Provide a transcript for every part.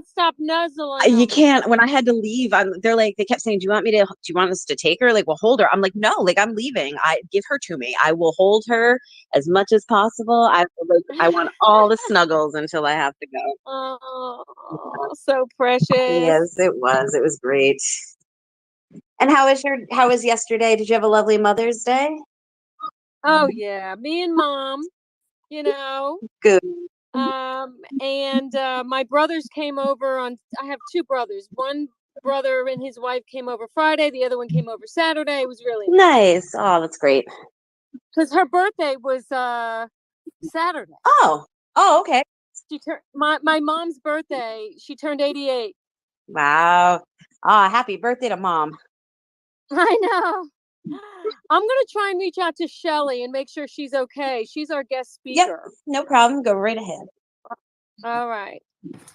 Stop nuzzling You them. can't. When I had to leave, they're like, they kept saying, do you want us to take her? Like, we'll hold her. I'm like, no, like, I'm leaving. Give her to me. I will hold her as much as possible. I want all the snuggles until I have to go. Oh, so precious. Yes, it was. It was great. And how was yesterday? Did you have a lovely Mother's Day? Oh yeah, me and mom, you know. Good. And my brothers came over I have two brothers. One brother and his wife came over Friday. The other one came over Saturday. It was really Nice. Oh, that's great. because her birthday was Saturday. Oh, okay. She turned my mom's birthday. She turned 88. Wow. Ah, happy birthday to Mom. I know. I'm gonna try and reach out to Shelley and make sure she's okay. She's our guest Yep, speaker. no problem. Go right ahead. All right.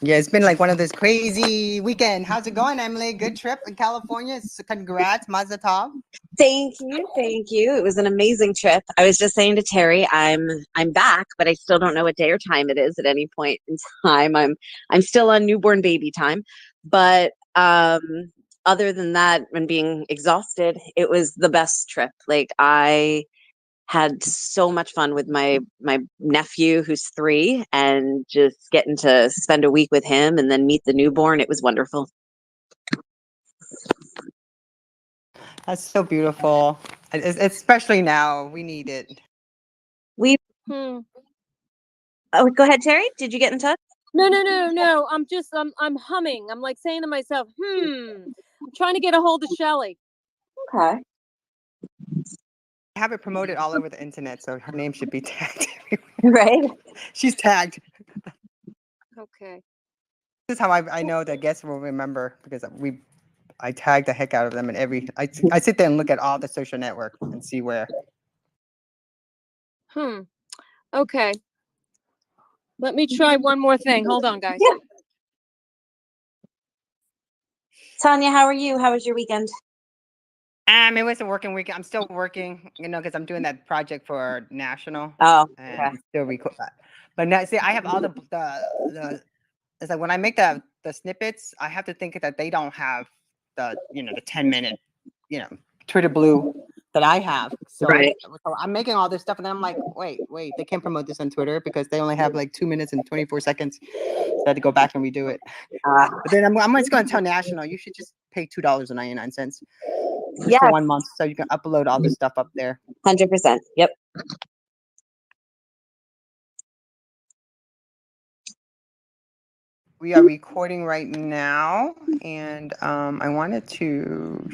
Yeah, it's been like one of those crazy weekend. How's it going, Emily? Good trip in California. Congrats, Mazel Tov. Thank you. Thank you. It was an amazing trip. I was just saying to Terry, I'm back, but I still don't know what day or time it is at any point in time. I'm still on newborn baby time. But other than that, and being exhausted, it was the best trip. Like, I had so much fun with my nephew who's 3, and just getting to spend a week with him and then meet the newborn. It was wonderful. That's so beautiful. Especially now, we need it. We Hmm. Oh, go ahead, Terry. Did you get in touch? No. I'm humming. I'm like saying to myself, I'm trying to get a hold of Shelley. Okay. I have it promoted all over the internet, so her name should be tagged. Right. She's tagged. Okay. This is how I know the guests will remember, because I tag the heck out of them in I sit there and look at all the social network and see where. Okay. Let me try one more thing. Hold on, guys. Yeah. Tonya, how are you? How was your weekend? It was a working weekend. I'm still working, because I'm doing that project for national. Oh, And okay. I'm still record. But now, see, I have all the it's like when I make the snippets, I have to think that they don't have the 10-minute Twitter blue that I have. So, Right. so I'm making all this stuff, and then I'm like, wait, they can't promote this on Twitter because they only have like 2 minutes and 24 seconds. So I had to go back and redo it. But then I'm just going to tell National, you should just pay $2.99 for 1 month, so you can upload all this stuff up there. 100%. Yep. We are recording right now, and I wanted to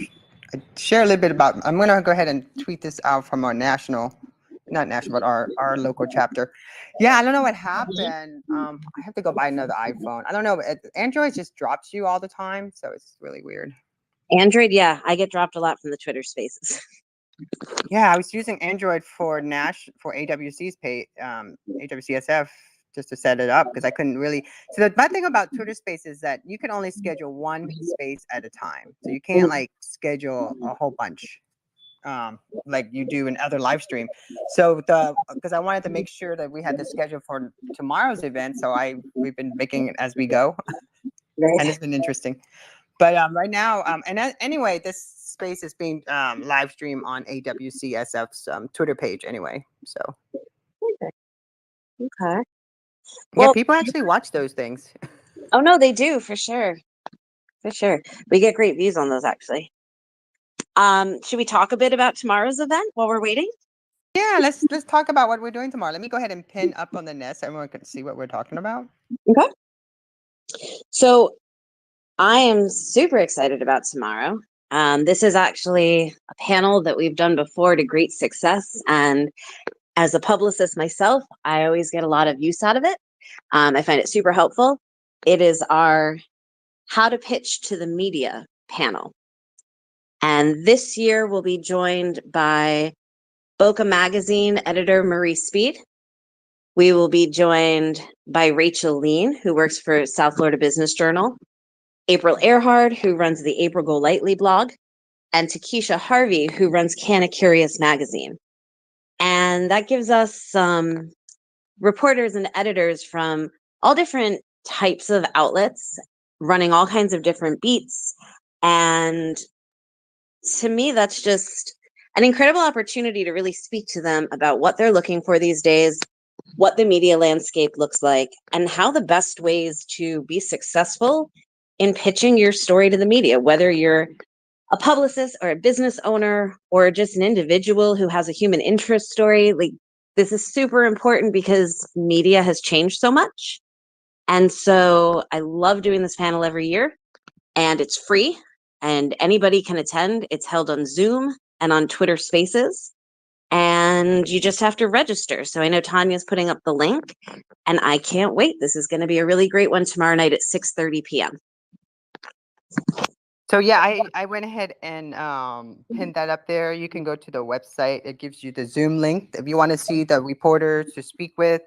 share a little bit about. I'm going to go ahead and tweet this out from our not national, but our local chapter. Yeah, I don't know what happened. I have to go buy another iPhone. I don't know. Android just drops you all the time, so it's really weird. Android, yeah, I get dropped a lot from the Twitter Spaces. Yeah, I was using Android for AWC's page, AWCSF, just to set it up, because I couldn't really. So the bad thing about Twitter Space is that you can only schedule one space at a time, so you can't like schedule a whole bunch, like you do in other live stream. So because I wanted to make sure that we had the schedule for tomorrow's event, so we've been making it as we go, and it's been interesting. But right now, anyway, this space is being live streamed on AWCSF's Twitter page anyway. So Okay. yeah, people actually watch those things. Oh no, they do, for sure. For sure. We get great views on those, actually. Should we talk a bit about tomorrow's event while we're waiting? Yeah, let's talk about what we're doing tomorrow. Let me go ahead and pin up on the nest so everyone can see what we're talking about. Okay. So I am super excited about tomorrow. This is actually a panel that we've done before to great success. And as a publicist myself, I always get a lot of use out of it. I find it super helpful. It is our How to Pitch to the Media panel. And this year we'll be joined by Boca Magazine editor Marie Speed. We will be joined by Rachel Lean, who works for South Florida Business Journal, April Earhard, who runs the April Go Lightly blog, and Takesha Harvey, who runs Canna Curious magazine. And that gives us some reporters and editors from all different types of outlets running all kinds of different beats. And to me, that's just an incredible opportunity to really speak to them about what they're looking for these days, what the media landscape looks like, and how the best ways to be successful in pitching your story to the media, whether you're a publicist or a business owner or just an individual who has a human interest story. Like, this is super important because media has changed so much. And so I love doing this panel every year, and it's free and anybody can attend. It's held on Zoom and on Twitter Spaces, and you just have to register. So I know Tonya's putting up the link, and I can't wait. This is going to be a really great one tomorrow night at 6:30 p.m. So yeah, I went ahead and pinned that up there. You can go to the website. It gives you the Zoom link. If you want to see the reporters to speak with,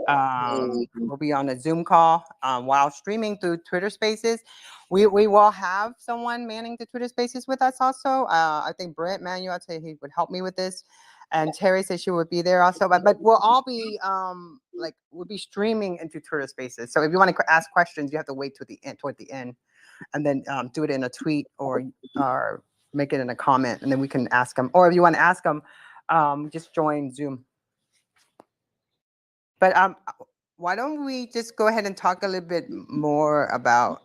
we'll be on a Zoom call while streaming through Twitter Spaces. We will have someone manning the Twitter Spaces with us also. I think Brent Manuel said he would help me with this. And Terry said she would be there also. But we'll all be we'll be streaming into Twitter Spaces. So if you want to ask questions, you have to wait toward the end. And then do it in a tweet or make it in a comment, and then we can ask them. Or if you want to ask them, just join Zoom. But why don't we just go ahead and talk a little bit more about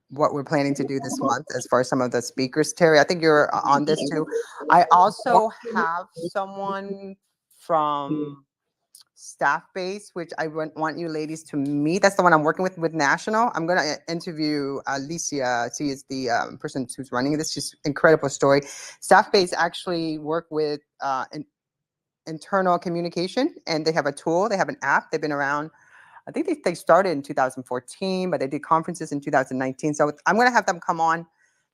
what we're planning to do this month as far as some of the speakers. Terry, I think you're on this too. I also have someone from Staff Base, which I want you ladies to meet. That's the one I'm working with National. I'm going to interview Alicia. She is the person who's running this. She's incredible story. Staff Base actually work with internal communication, and they have a tool. They have an app. They've been around. I think they started in 2014, but they did conferences in 2019. So I'm going to have them come on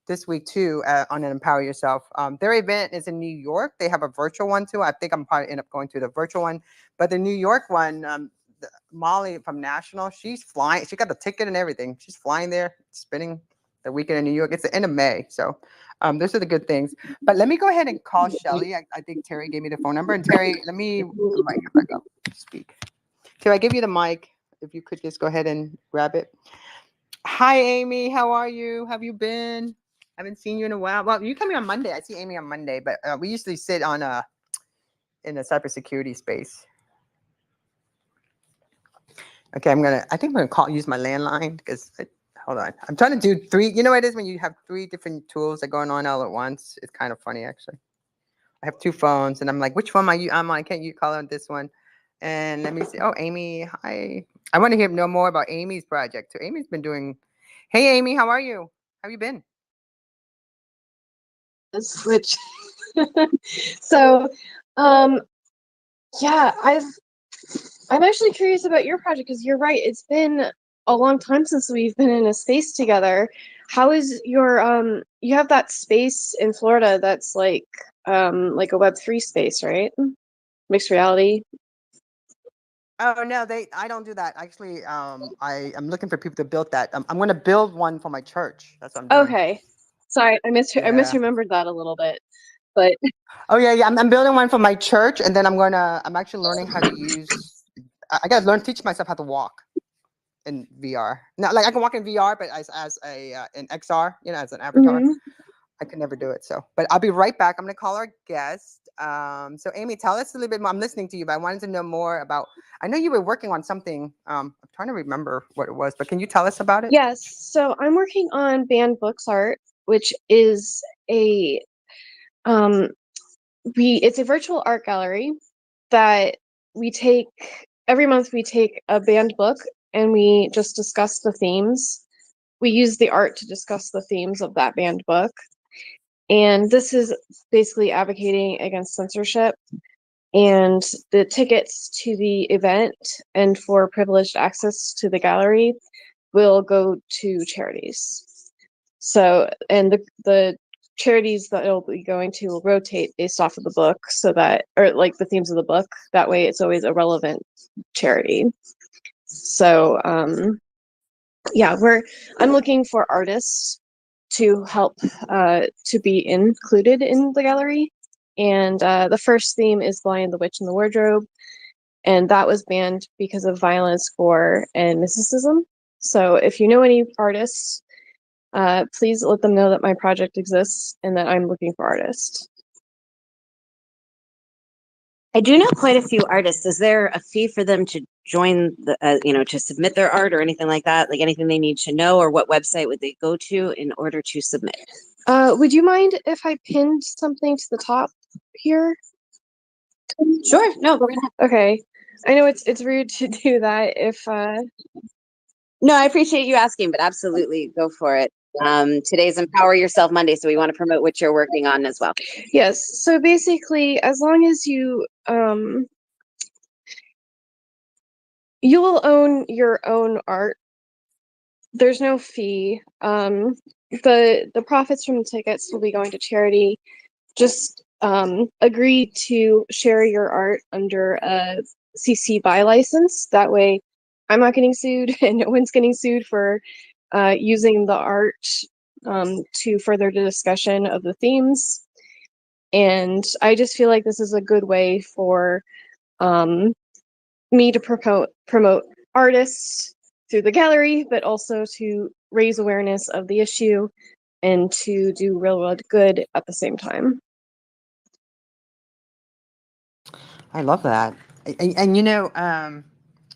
this week too on an Empower Yourself. Their event is in New York. They have a virtual one too. I think I'm probably end up going to the virtual one, but the New York one, Molly from National, she's flying. She got the ticket and everything. She's flying there, spending the weekend in New York. It's the end of May. So those are the good things. But let me go ahead and call Shelley. I think Terry gave me the phone number. And Terry, let me invite you back up to speak. Terry, I give you the mic. If you could just go ahead and grab it. Hi, Amy. How are you? How have you been? I haven't seen you in a while. Well, you come here on Monday. I see Amy on Monday, but we usually sit on in a cybersecurity space. Okay, I think I'm gonna use my landline because hold on. I'm trying to do 3. You know what it is when you have 3 different tools that are going on all at once? It's kind of funny actually. I have 2 phones and I'm like, which one I'm on? Can't you call on this one? And let me see. Oh, Amy, hi. I want to know more about Amy's project. So Amy's been doing. Hey, Amy, how are you? How have you been? Switch. So, yeah, I'm actually curious about your project because you're right. It's been a long time since we've been in a space together. How is your you have that space in Florida that's like a Web3 space, right? Mixed reality. Oh no, I don't do that. Actually, I'm looking for people to build that. I'm going to build one for my church. That's what I'm doing. Okay. Sorry, I misremembered that a little bit. But oh yeah, I'm building one for my church, and then I'm actually learning how to use. I got to teach myself how to walk in VR. Now, like I can walk in VR, but as in XR, as an avatar. mm-hmm. I could never do it. So, but I'll be right back. I'm going to call our guest. So Amy, tell us a little bit more. I'm listening to you, but I wanted to know more about, I know you were working on something. I'm trying to remember what it was, but can you tell us about it? Yes. So I'm working on Banned Books Art, which is it's a virtual art gallery that we take every month. We take a banned book and we just discuss the themes. We use the art to discuss the themes of that banned book. And this is basically advocating against censorship. And the tickets to the event and for privileged access to the gallery will go to charities. So, and the charities that it'll be going to will rotate based off of the book, so that, or like the themes of the book. That way it's always a relevant charity. So, yeah, I'm looking for artists to help to be included in the gallery. And the first theme is Lion, the Witch, and the Wardrobe. And that was banned because of violence, gore, and mysticism. So if you know any artists, please let them know that my project exists and that I'm looking for artists. I do know quite a few artists. Is there a fee for them to join the, to submit their art or anything like that? Like anything they need to know, or what website would they go to in order to submit? Would you mind if I pinned something to the top here? Sure. No, go right ahead. Okay. I know it's rude to do that if No, I appreciate you asking, but absolutely go for it. Today's Empower Yourself Monday, so we want to promote what you're working on as well. yes. So basically, as long as you will own your own art, there's no fee. The profits from the tickets will be going to charity. Just agree to share your art under a CC BY license. That way, I'm not getting sued, and no one's getting sued for using the art to further the discussion of the themes. And I just feel like this is a good way for me to promote artists through the gallery, but also to raise awareness of the issue and to do real good at the same time. I love that. And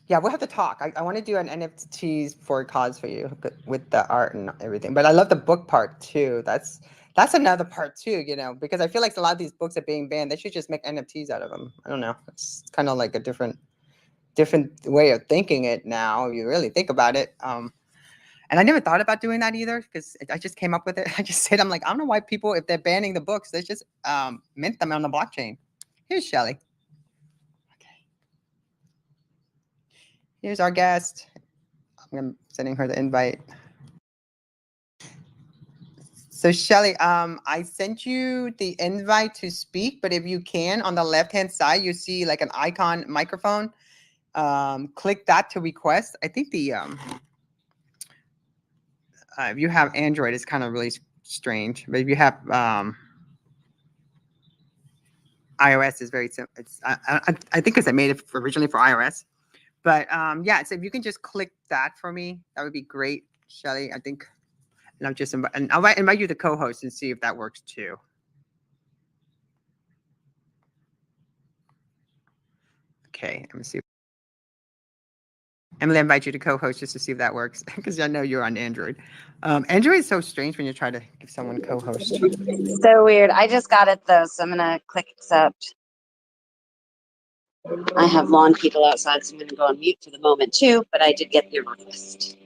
yeah, we'll have to talk. I want to do an NFTs for a cause for you with the art and everything. But I love the book part too. That's another part too, because I feel like a lot of these books are being banned. They should just make NFTs out of them. I don't know. It's kind of like a different way of thinking it now. If you really think about it. And I never thought about doing that either because I just came up with it. I just said, I'm like, I don't know why people, if they're banning the books, they just mint them on the blockchain. Here's Shelley. Here's our guest. I'm sending her the invite. So Shelley, I sent you the invite to speak, but if you can, on the left-hand side, you see like an icon microphone. Click that to request. I think the if you have Android, it's kind of really strange, but if you have iOS, is very simple. It's I think because I made it originally for iOS, but yeah. So if you can just click that for me, that would be great, Shelley. I think. And I'll invite you to co-host and see if that works too. Okay, let me see. Emily, I invite you to co-host just to see if that works because I know you're on Android. Android is so strange when you try to give someone co-host. So weird. I just got it though, so I'm gonna click accept. I have lawn people outside, so I'm gonna go on mute for the moment too, but I did get your request.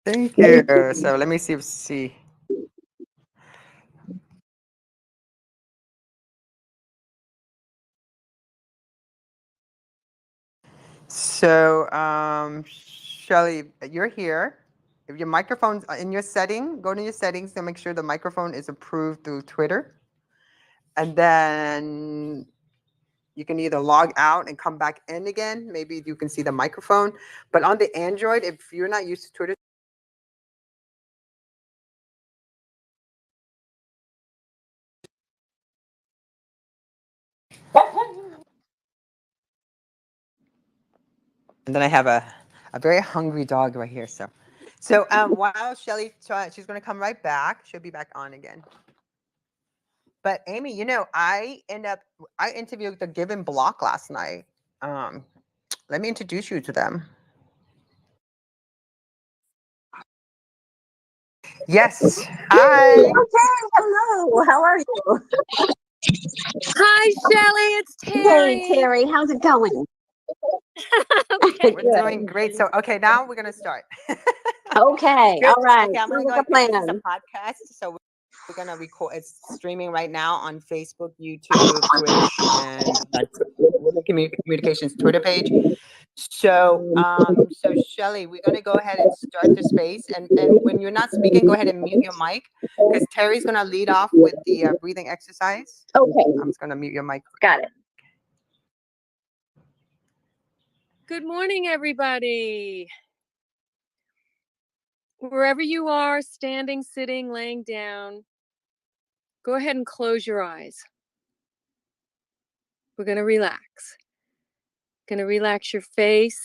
Thank you. So let me see. So, Shelley, you're here. If your microphone's in your setting, go to your settings to make sure the microphone is approved through Twitter. And then you can either log out and come back in again. Maybe you can see the microphone. But on the Android, if you're not used to Twitter, and then I have a very hungry dog right here. So while Shelley, she's going to come right back. She'll be back on again. But Amy, I interviewed the Given Block last night. Let me introduce you to them. Yes. Hi. Okay. Hello. How are you? Hi, Shelley. It's Terry. Hey, Terry. How's it going? Okay. We're doing great. So, okay, now we're going to start. Okay. Good. All right. Okay, I'm going to Sounds go. like a This is a plan. podcast, so we're going to record. It's streaming right now on Facebook, YouTube, Twitch, and Women Communications Twitter page. So, Shelley, we're going to go ahead and start the space. And when you're not speaking, go ahead and mute your mic because Terry's going to lead off with the breathing exercise. Okay. I'm just going to mute your mic. Got it. Good morning, everybody. Wherever you are, standing, sitting, laying down, go ahead and close your eyes. We're going to relax. Going to relax your face,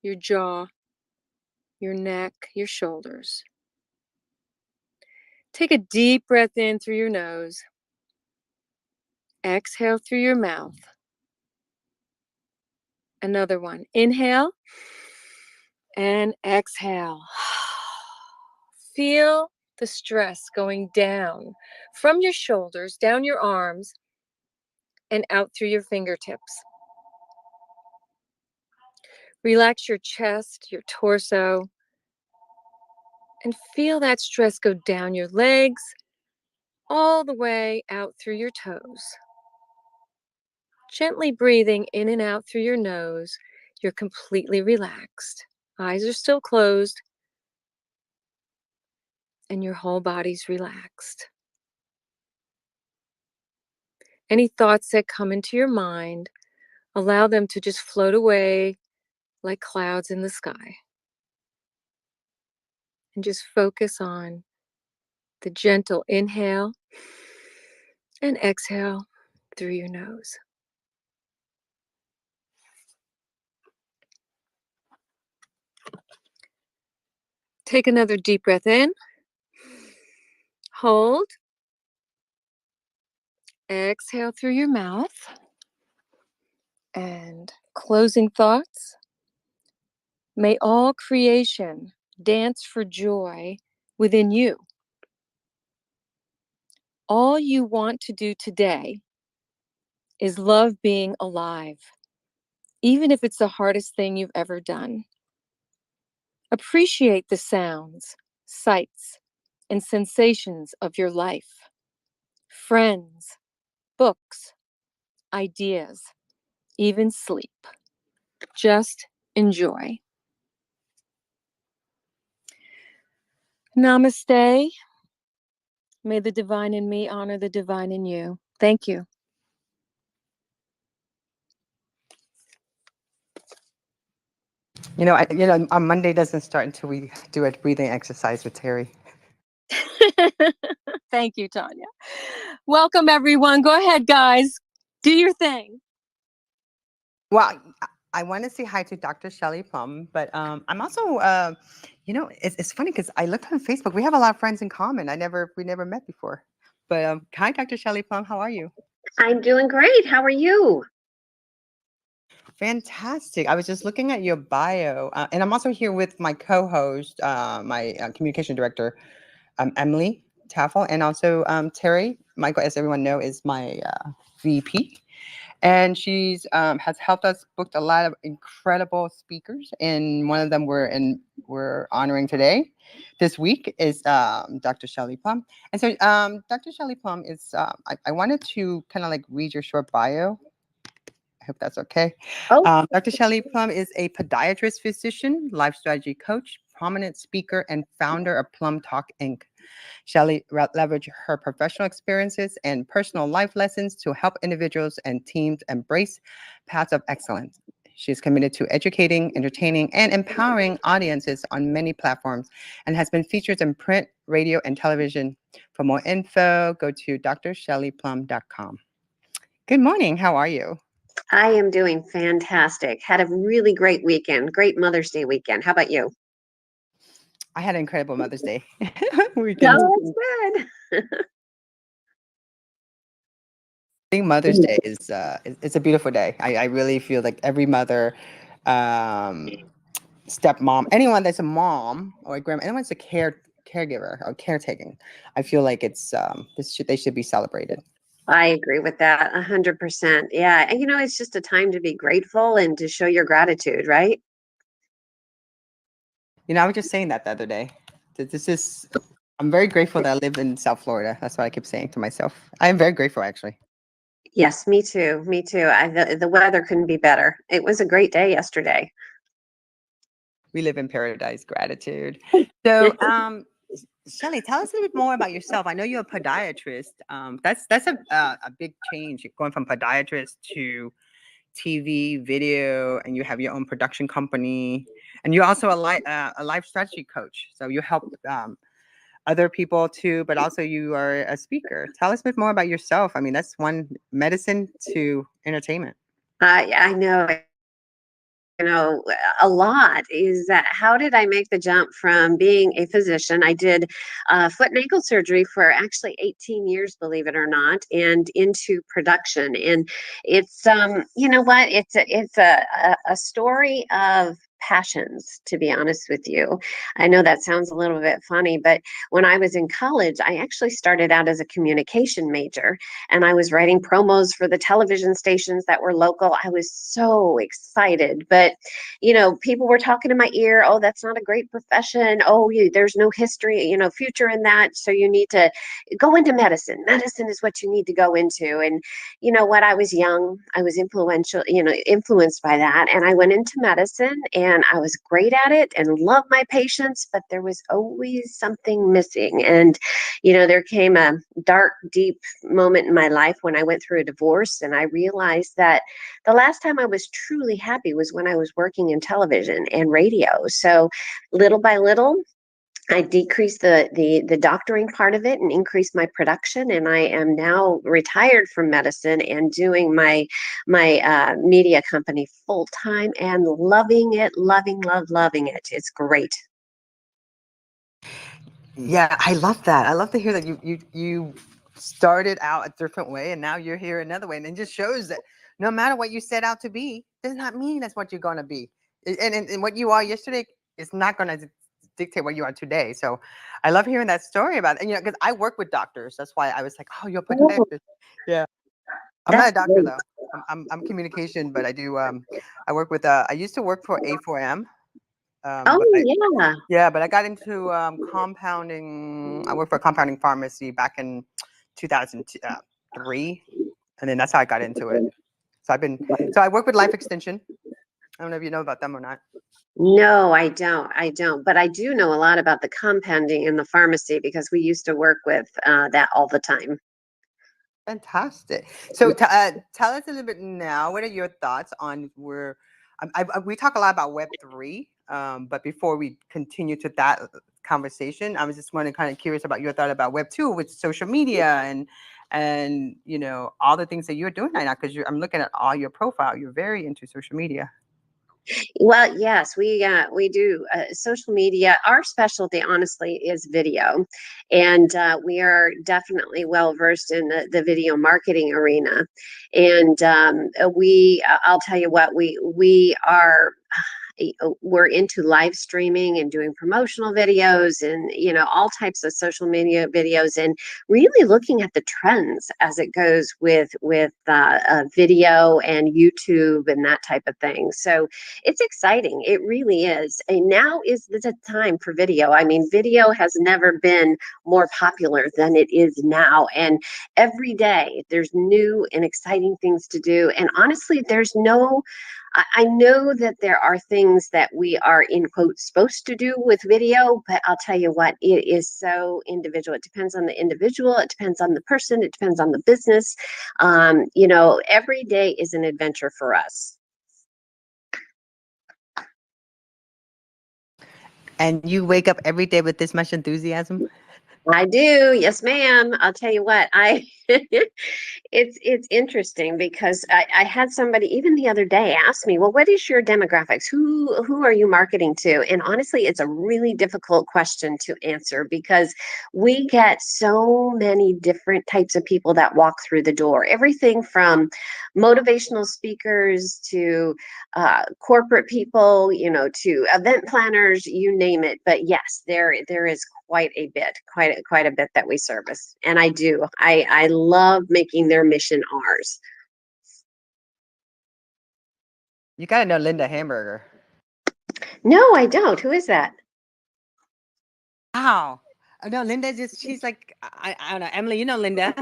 your jaw, your neck, your shoulders. Take a deep breath in through your nose. Exhale through your mouth. Another one. Inhale and exhale. Feel the stress going down from your shoulders, down your arms, and out through your fingertips. Relax your chest, your torso, and feel that stress go down your legs, all the way out through your toes. Gently breathing in and out through your nose, you're completely relaxed. Eyes are still closed, and your whole body's relaxed. Any thoughts that come into your mind, allow them to just float away like clouds in the sky. And just focus on the gentle inhale and exhale through your nose. Take another deep breath in. Hold. Exhale through your mouth. And closing thoughts. May all creation dance for joy within you. All you want to do today is love being alive, even if it's the hardest thing you've ever done. Appreciate the sounds, sights, and sensations of your life. Friends, books, ideas, even sleep. Just enjoy. Namaste. May the divine in me honor the divine in you. Thank you. On Monday doesn't start until we do a breathing exercise with Terry. Thank you, Tonya. Welcome, everyone. Go ahead, guys. Do your thing. Well, I want to say hi to Dr. Shelley Plumb, but I'm also, it's funny because I looked on Facebook. We have a lot of friends in common. We never met before. But hi, Dr. Shelley Plumb. How are you? I'm doing great. How are you? Fantastic. I was just looking at your bio, and I'm also here with my co-host, my communication director, Emily Taffel, and also Terry. Michael, as everyone knows, is my VP. And she's has helped us book a lot of incredible speakers, and one of them we're honoring today. This week is Dr. Shelley Plumb. And so Dr. Shelley Plumb is, I wanted to kind of like read your short bio. I hope that's okay. Oh. Dr. Shelley Plumb is a podiatrist physician, life strategy coach, prominent speaker, and founder of Plum Talk Inc. Shelley leveraged her professional experiences and personal life lessons to help individuals and teams embrace paths of excellence. She is committed to educating, entertaining, and empowering audiences on many platforms and has been featured in print, radio, and television. For more info, go to drshelleyplumb.com. Good morning. How are you? I am doing fantastic. Had a really great weekend. Great Mother's Day weekend. How about you? I had an incredible Mother's Day weekend. Oh, that's good. I think Mother's Day is it's a beautiful day. I really feel like every mother, stepmom, anyone that's a mom or a grandma, anyone's a caregiver or caretaking, I feel like it's they should be celebrated. I agree with that 100%. Yeah. And it's just a time to be grateful and to show your gratitude, right? I was just saying that the other day. I'm very grateful that I live in South Florida. That's what I keep saying to myself. I am very grateful, actually. Yes, me too. Me too. The weather couldn't be better. It was a great day yesterday. We live in paradise, gratitude. So, Shelley, tell us a little bit more about yourself. I know you're a podiatrist. That's a big change, going from podiatrist to TV, video, and you have your own production company. And you're also a life strategy coach. So you help other people too, but also you are a speaker. Tell us a bit more about yourself. I mean, that's one medicine to entertainment. Yeah, I know. a lot is that how did I make the jump from being a physician? I did foot and ankle surgery for actually 18 years, believe it or not, and into production. And it's you know what? It's a story of passions, to be honest with you. I know that sounds a little bit funny, but when I was in college, I actually started out as a communication major, and I was writing promos for the television stations that were local. I was so excited, but people were talking in my ear, oh, that's not a great profession. Oh, there's no history, future in that. So you need to go into medicine. Medicine is what you need to go into. And you know what? I was young. I was influenced by that. And I went into medicine and I was great at it and loved my patients, but there was always something missing. And, there came a dark, deep moment in my life when I went through a divorce, and I realized that the last time I was truly happy was when I was working in television and radio. So little by little, I decreased the doctoring part of it and increased my production, and I am now retired from medicine and doing my media company full time and loving it, loving it. It's great. Yeah, I love that. I love to hear that you started out a different way and now you're here another way, and it just shows that no matter what you set out to be, does not mean that's what you're going to be, and what you are yesterday is not going to dictate what you are today. So I love hearing that story about it. And because I work with doctors, that's why I was like, oh, you're Oh, protected. Yeah, I'm not that's a doctor great. though. I'm communication, but I do I work with I used to work for A4M, Oh, but yeah. but I got into compounding. I worked for a compounding pharmacy back in 2003, and then that's how I got into it. So I work with Life Extension. I don't know if you know about them or not. No, I don't. I don't. But I do know a lot about the compounding in the pharmacy because we used to work with that all the time. Fantastic. So tell us a little bit now. What are your thoughts on where we talk a lot about Web3, but before we continue to that conversation, I was just kind of curious about your thought about Web2 with social media and all the things that you're doing right now, because I'm looking at all your profile. You're very into social media. Well, yes, we do social media. Our specialty, honestly, is video, and we are definitely well versed in the video marketing arena. And I'll tell you what, we are. We're into live streaming and doing promotional videos and all types of social media videos, and really looking at the trends as it goes with video and YouTube and that type of thing. So it's exciting. It really is. And now is the time for video. I mean, video has never been more popular than it is now. And every day there's new and exciting things to do. And honestly, I know that there are things that we are in quote supposed to do with video, but I'll tell you what, it is so individual. It depends on the individual. It depends on the person. It depends on the business. Every day is an adventure for us. And you wake up every day with this much enthusiasm? I do. Yes, ma'am. I'll tell you what, it's interesting because I had somebody even the other day ask me, well, what is your demographics? Who are you marketing to? And honestly, it's a really difficult question to answer because we get so many different types of people that walk through the door. Everything from motivational speakers to corporate people, to event planners, you name it. But yes, there is quite a bit that we service, and I love making their mission ours. You gotta know Linda Hamburger. No, I don't. Who is that? Wow. No, Linda she's like, I don't know. Emily, you know Linda.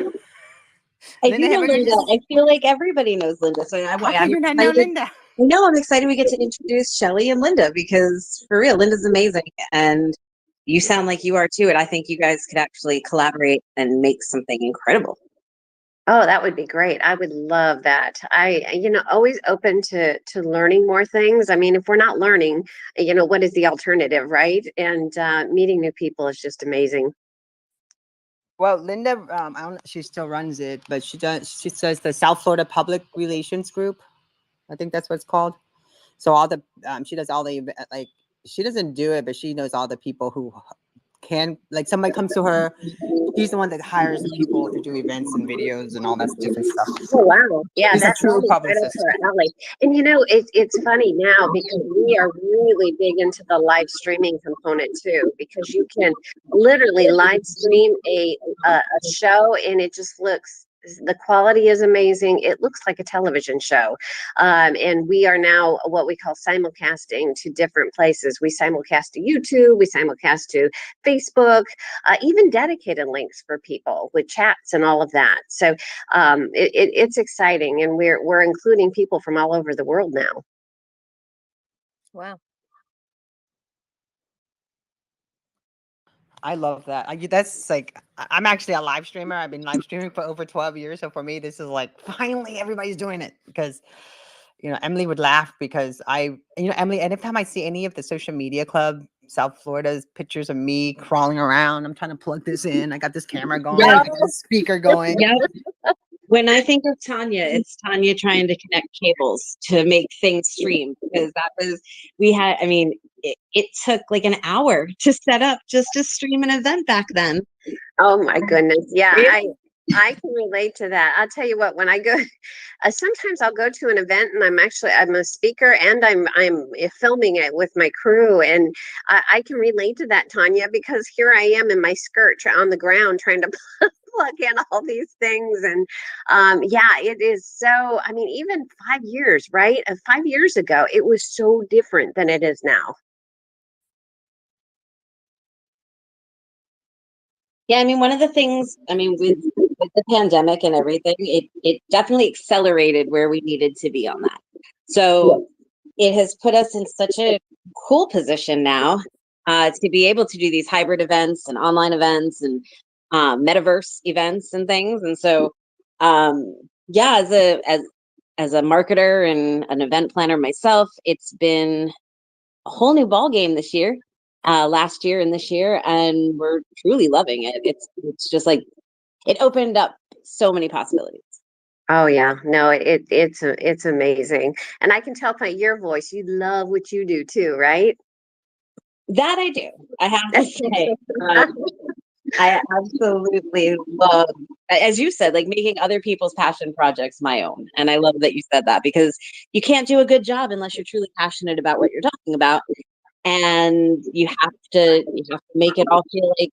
I do Linda know Hamburger. Linda. I feel like everybody knows Linda. So How can I'm you not know excited. Linda? No, I'm excited we get to introduce Shelley and Linda because for real, Linda's amazing. And you sound like you are too. And I think you guys could actually collaborate and make something incredible. Oh, that would be great. I would love that. Always open to learning more things. I mean, if we're not learning, what is the alternative, right? And meeting new people is just amazing. Well, Linda, I don't know, she still runs it, but she does the South Florida Public Relations Group. I think that's what it's called. So all the she does all the like she doesn't do it, but she knows all the people who can, like somebody comes to her, she's the one that hires the people to do events and videos and all that different stuff. Oh, wow. Yeah, She's a that's true always right up publicist. our alley. And you know, it's funny now because we are really big into the live streaming component too, because you can literally live stream a show and it just looks, the quality is amazing. It looks like a television show. And we are now what we call simulcasting to different places. We simulcast to YouTube, we simulcast to Facebook, even dedicated links for people with chats and all of that. So it's exciting, and we're including people from all over the world now. Wow. I love that. That's like, I'm actually a live streamer. I've been live streaming for over 12 years. So for me, this is like, finally everybody's doing it, because, Emily would laugh because Emily, anytime I see any of the social media club, South Florida's pictures of me crawling around, I'm trying to plug this in. I got this camera going, I got this speaker going. Yep. When I think of Tonya, it's Tonya trying to connect cables to make things stream, because it took like an hour to set up just to stream an event back then. Oh my goodness. Yeah, Really? I can relate to that. I'll tell you what, when I go, sometimes I'll go to an event and I'm a speaker and I'm filming it with my crew, and I can relate to that, Tonya, because here I am in my skirt on the ground trying to plug in all these things. And yeah, it is so, I mean, even 5 years, right? 5 years ago, it was so different than it is now. Yeah, I mean, one of the things, with the pandemic and everything, it definitely accelerated where we needed to be on that. So it has put us in such a cool position now to be able to do these hybrid events and online events and metaverse events and things. And so, yeah, as a marketer and an event planner myself, it's been a whole new ball game this year. Last year and this year, and we're truly loving it. It's just like it opened up so many possibilities. Oh yeah, no, it's amazing, and I can tell by your voice you love what you do too, right? That I do. I have to say, I absolutely love, as you said, like making other people's passion projects my own. And I love that you said that, because you can't do a good job unless you're truly passionate about what you're talking about. And you have to make it all feel like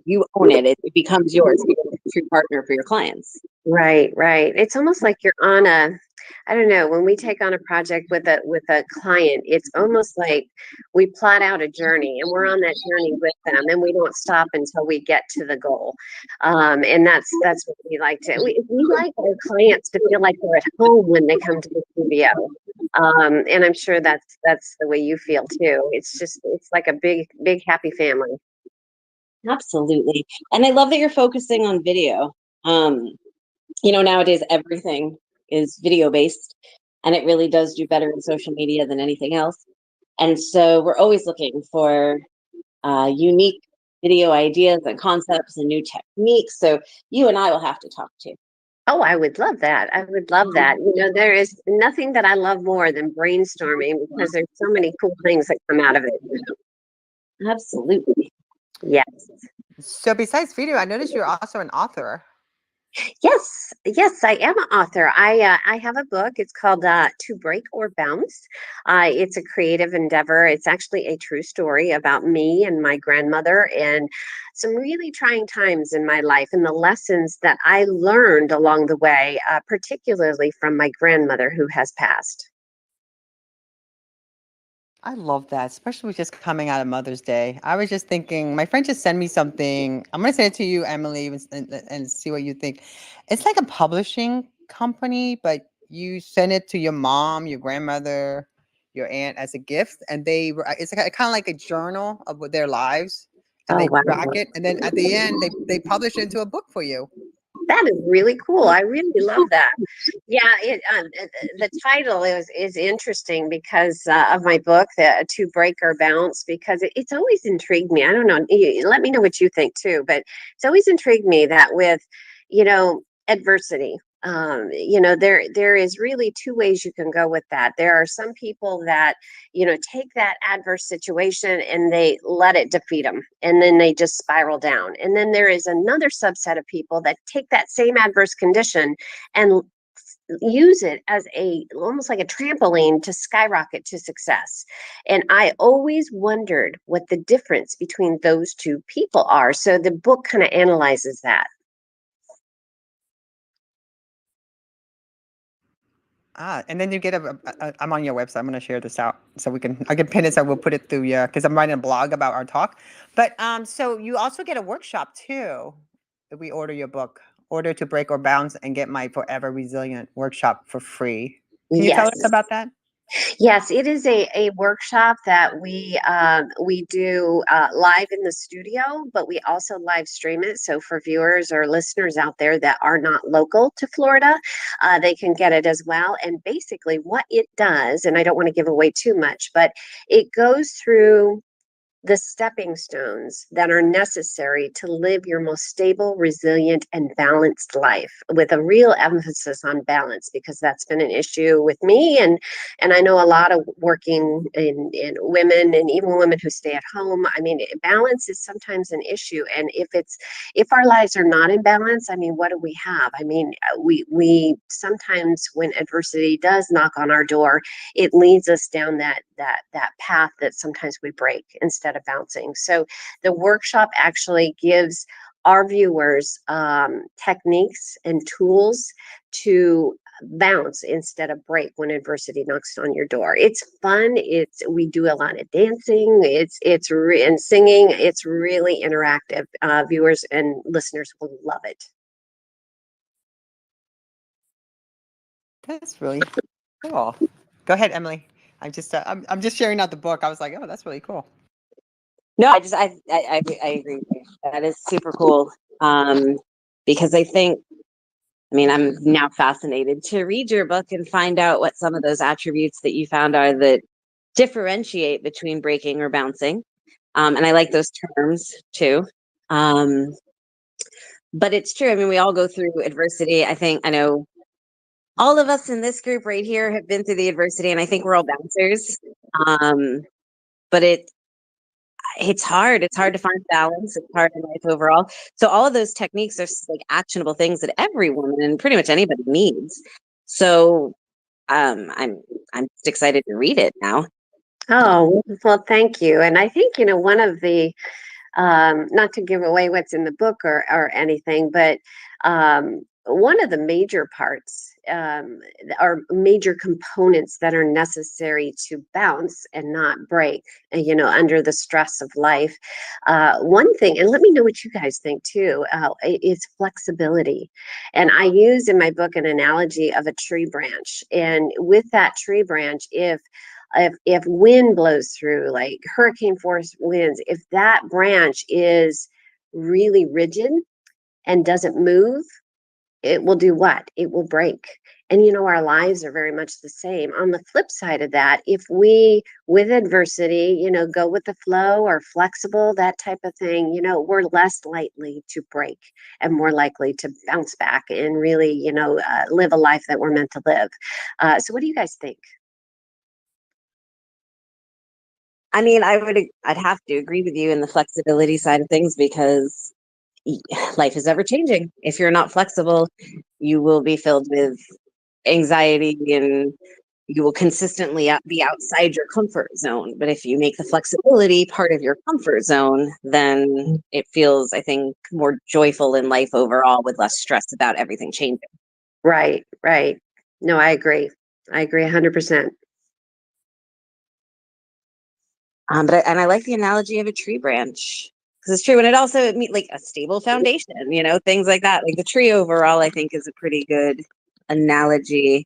you own it. It becomes yours. You're a true partner for your clients. Right, right. It's almost like you're on I don't know, when we take on a project with a client, it's almost like we plot out a journey and we're on that journey with them, and we don't stop until we get to the goal. And that's what we like to. We like our clients to feel like they're at home when they come to the studio. And I'm sure that's the way you feel too. It's like a big happy family. Absolutely. And I love that you're focusing on video. Nowadays everything is video based, and it really does do better in social media than anything else. And so we're always looking for unique video ideas and concepts and new techniques. So you and I will have to talk to. Oh, I would love that. I would love that. There is nothing that I love more than brainstorming, because there's so many cool things that come out of it. Absolutely. Yes. So besides video, I noticed you're also an author. Yes, I am an author. I have a book. It's called To Break or Bounce. It's a creative endeavor. It's actually a true story about me and my grandmother and some really trying times in my life and the lessons that I learned along the way, particularly from my grandmother who has passed. I love that, especially with just coming out of Mother's Day. I was just thinking, my friend just sent me something. I'm going to send it to you, Emily, and see what you think. It's like a publishing company, but you send it to your mom, your grandmother, your aunt as a gift. And it's kind of like a journal of their lives. And Oh, they wow. track it. And then at the end, they publish it into a book for you. That is really cool. I really love that. Yeah, the title is interesting because of my book, To Break or Bounce, because it's always intrigued me. I don't know. Let me know what you think too, but it's always intrigued me that with, adversity, there is really two ways you can go with that. There are some people that, take that adverse situation and they let it defeat them, and then they just spiral down. And then there is another subset of people that take that same adverse condition and use it as almost like a trampoline to skyrocket to success. And I always wondered what the difference between those two people are. So the book kind of analyzes that. And then you get I'm on your website. I'm going to share this out so I can pin it so we'll put it through, yeah, because I'm writing a blog about our talk. But so you also get a workshop too. If we order your book, Order to Break or Bounce, and get my Forever Resilient workshop for free. Can you tell Yes. us about that? Yes, it is a workshop that we do live in the studio, but we also live stream it. So for viewers or listeners out there that are not local to Florida, they can get it as well. And basically, what it does, and I don't want to give away too much, but it goes through the stepping stones that are necessary to live your most stable, resilient, and balanced life, with a real emphasis on balance, because that's been an issue with me, and I know a lot of working in women, and even women who stay at home. I mean, balance is sometimes an issue, and if our lives are not in balance, I mean, what do we have? I mean, we sometimes, when adversity does knock on our door, it leads us down that path that sometimes we break instead of bouncing. So the workshop actually gives our viewers techniques and tools to bounce instead of break when adversity knocks on your door. It's fun. We do a lot of dancing. And singing. It's really interactive. Viewers and listeners will love it. That's really cool. Go ahead, Emily. I'm just sharing out the book. I was like, oh, that's really cool. No, I agree with you. That is super cool. Because I think, I mean, I'm now fascinated to read your book and find out what some of those attributes that you found are that differentiate between breaking or bouncing. And I like those terms too. But it's true. I mean, we all go through adversity. I know all of us in this group right here have been through the adversity, and I think we're all bouncers. But it's hard. It's hard to find balance. It's hard in life overall. So all of those techniques are like actionable things that every woman and pretty much anybody needs. So I'm just excited to read it now. Oh, well, thank you. And I think, one of the, not to give away what's in the book or anything, but one of the major parts are major components that are necessary to bounce and not break, under the stress of life. One thing, and let me know what you guys think too, is flexibility. And I use in my book an analogy of a tree branch. And with that tree branch, if wind blows through, like hurricane force winds, if that branch is really rigid and doesn't move, it will do what? It will break. And our lives are very much the same. On the flip side of that, if we, with adversity, go with the flow or flexible, that type of thing, we're less likely to break and more likely to bounce back and really, live a life that we're meant to live. So what do you guys think? I mean, I'd have to agree with you in the flexibility side of things, because life is ever changing. If you're not flexible, you will be filled with anxiety, and you will consistently be outside your comfort zone. But if you make the flexibility part of your comfort zone, then it feels, I think, more joyful in life overall, with less stress about everything changing. Right. No, I agree. 100%. And I like the analogy of a tree branch, because it's true. And it also like a stable foundation, things like that. Like the tree overall, I think, is a pretty good analogy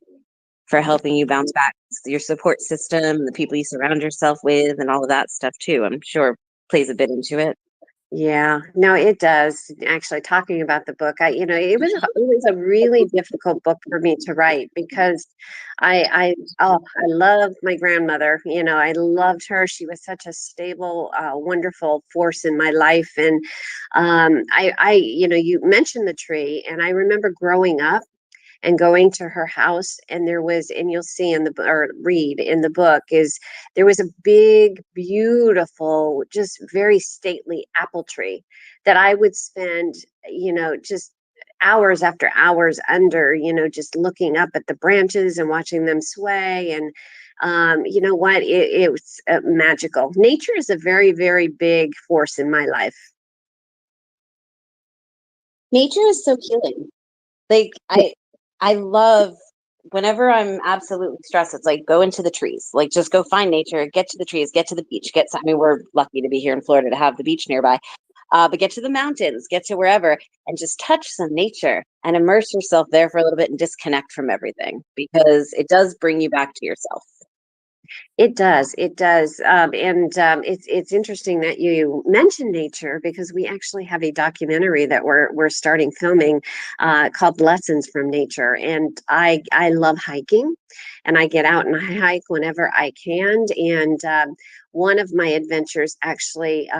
for helping you bounce back. Your support system, the people you surround yourself with, and all of that stuff too, I'm sure plays a bit into it. Yeah, no, it does. Actually, talking about the book, it was a really difficult book for me to write, because I love my grandmother. I loved her. She was such a stable, wonderful force in my life. And you mentioned the tree, and I remember growing up and going to her house, and there was, and you'll see in the or read in the book, is there was a big, beautiful, just very stately apple tree that I would spend, just hours after hours under, just looking up at the branches and watching them sway. And you know what? It was magical. Nature is a very, very big force in my life. Nature is so healing. Like I love whenever I'm absolutely stressed, it's like go into the trees. Like just go find nature, get to the trees, get to the beach, I mean, we're lucky to be here in Florida to have the beach nearby. But get to the mountains, get to wherever, and just touch some nature and immerse yourself there for a little bit and disconnect from everything, because it does bring you back to yourself. It does. It does. It's interesting that you mentioned nature, because we actually have a documentary that we're starting filming called Lessons from Nature. And I love hiking, and I get out and I hike whenever I can. And one of my adventures, actually,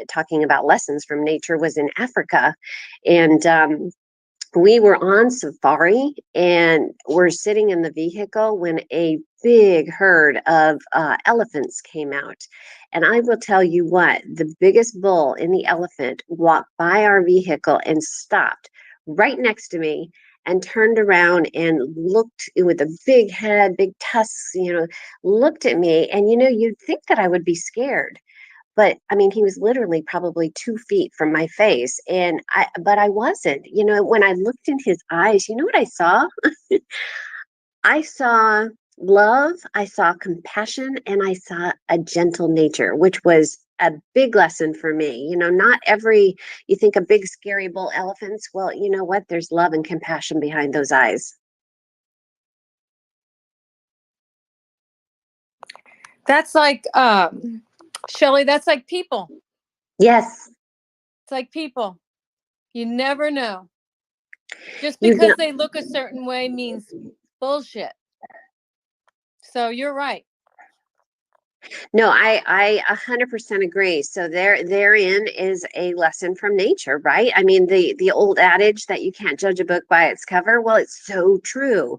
talking about lessons from nature, was in Africa. And we were on safari, and we're sitting in the vehicle when a big herd of elephants came out. And I will tell you what, the biggest bull in the elephant walked by our vehicle and stopped right next to me and turned around and looked with a big head, big tusks, looked at me. And, you'd think that I would be scared. But I mean, he was literally probably 2 feet from my face. But I wasn't. When I looked in his eyes, you know what I saw? I saw love, I saw compassion, and I saw a gentle nature, which was a big lesson for me. Not every, you think a big, scary bull elephants. Well, you know what? There's love and compassion behind those eyes. That's like, Shelley, that's like people. Yes. It's like people. You never know. Just You because got- they look a certain way means bullshit. So you're right. No, I 100% agree. So therein is a lesson from nature, right? I mean, the old adage that you can't judge a book by its cover. Well, it's so true.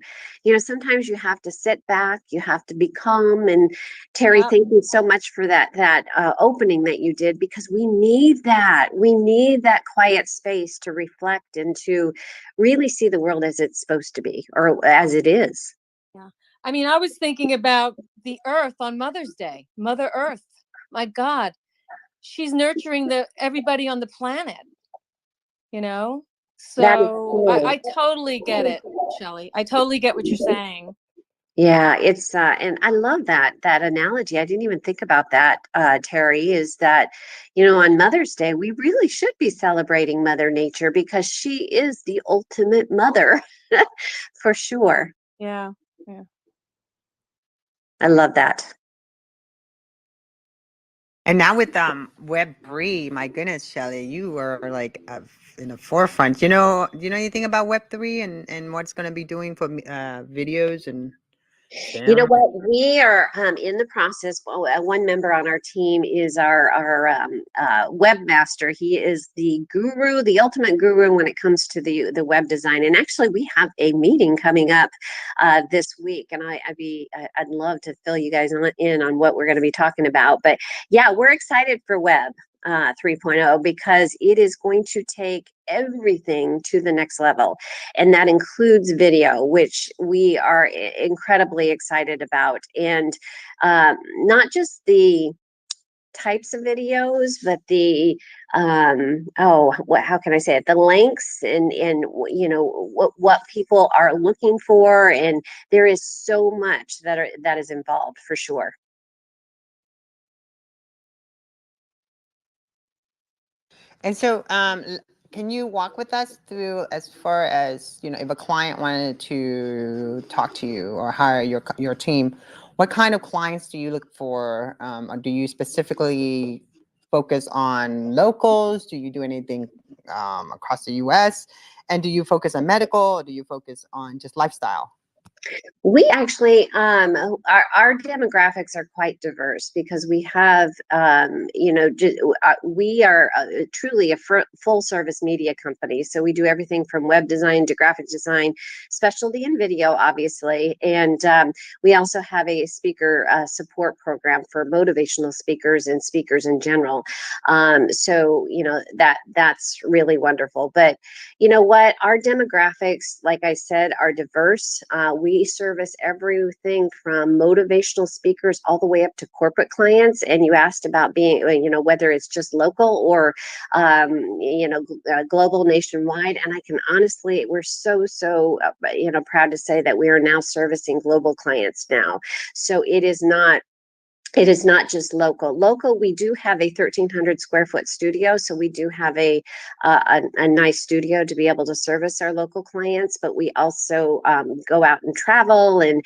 Sometimes you have to sit back, you have to be calm. And Terry, Yep. thank you so much for that opening that you did, because we need that. We need that quiet space to reflect and to really see the world as it's supposed to be, or as it is. Yeah. I mean, I was thinking about the earth on Mother's Day. Mother Earth. My God. She's nurturing everybody on the planet, That is So true. I totally get it, Shelley. I totally get what you're saying. Yeah, it's and I love that analogy. I didn't even think about that, Terry, is that, on Mother's Day, we really should be celebrating Mother Nature, because she is the ultimate mother for sure. Yeah. Yeah. I love that. And now with Web3, my goodness, Shelley, you were like in the forefront. Do you know anything about Web3 and what's going to be doing for videos and You know sharing? what? We are in the process. One member on our team is our webmaster. He is the guru, the ultimate guru when it comes to the web design. And actually, we have a meeting coming up this week, and I'd love to fill you guys in on what we're going to be talking about. But yeah, we're excited for Web 3.0, because it is going to take everything to the next level. And that includes video, which we are incredibly excited about. And not just the types of videos, but the how can I say it? The lengths and what people are looking for. And there is so much that is involved for sure. And so, can you walk with us through, as far as, if a client wanted to talk to you or hire your team, what kind of clients do you look for? Or do you specifically focus on locals? Do you do anything across the U.S.? And do you focus on medical, or do you focus on just lifestyle? We actually, our demographics are quite diverse because we have, we are truly a full service media company. So we do everything from web design to graphic design, specialty in video, obviously. And we also have a speaker support program for motivational speakers and speakers in general. So, that's really wonderful. But you know what? Our demographics, like I said, are diverse. We service everything from motivational speakers all the way up to corporate clients. And you asked about being, whether it's just local or, global, nationwide. And I can honestly, we're so, proud to say that we are now servicing global clients now. So it is not just local. Local, we do have a 1,300 square foot studio, so we do have a nice studio to be able to service our local clients. But we also go out and travel and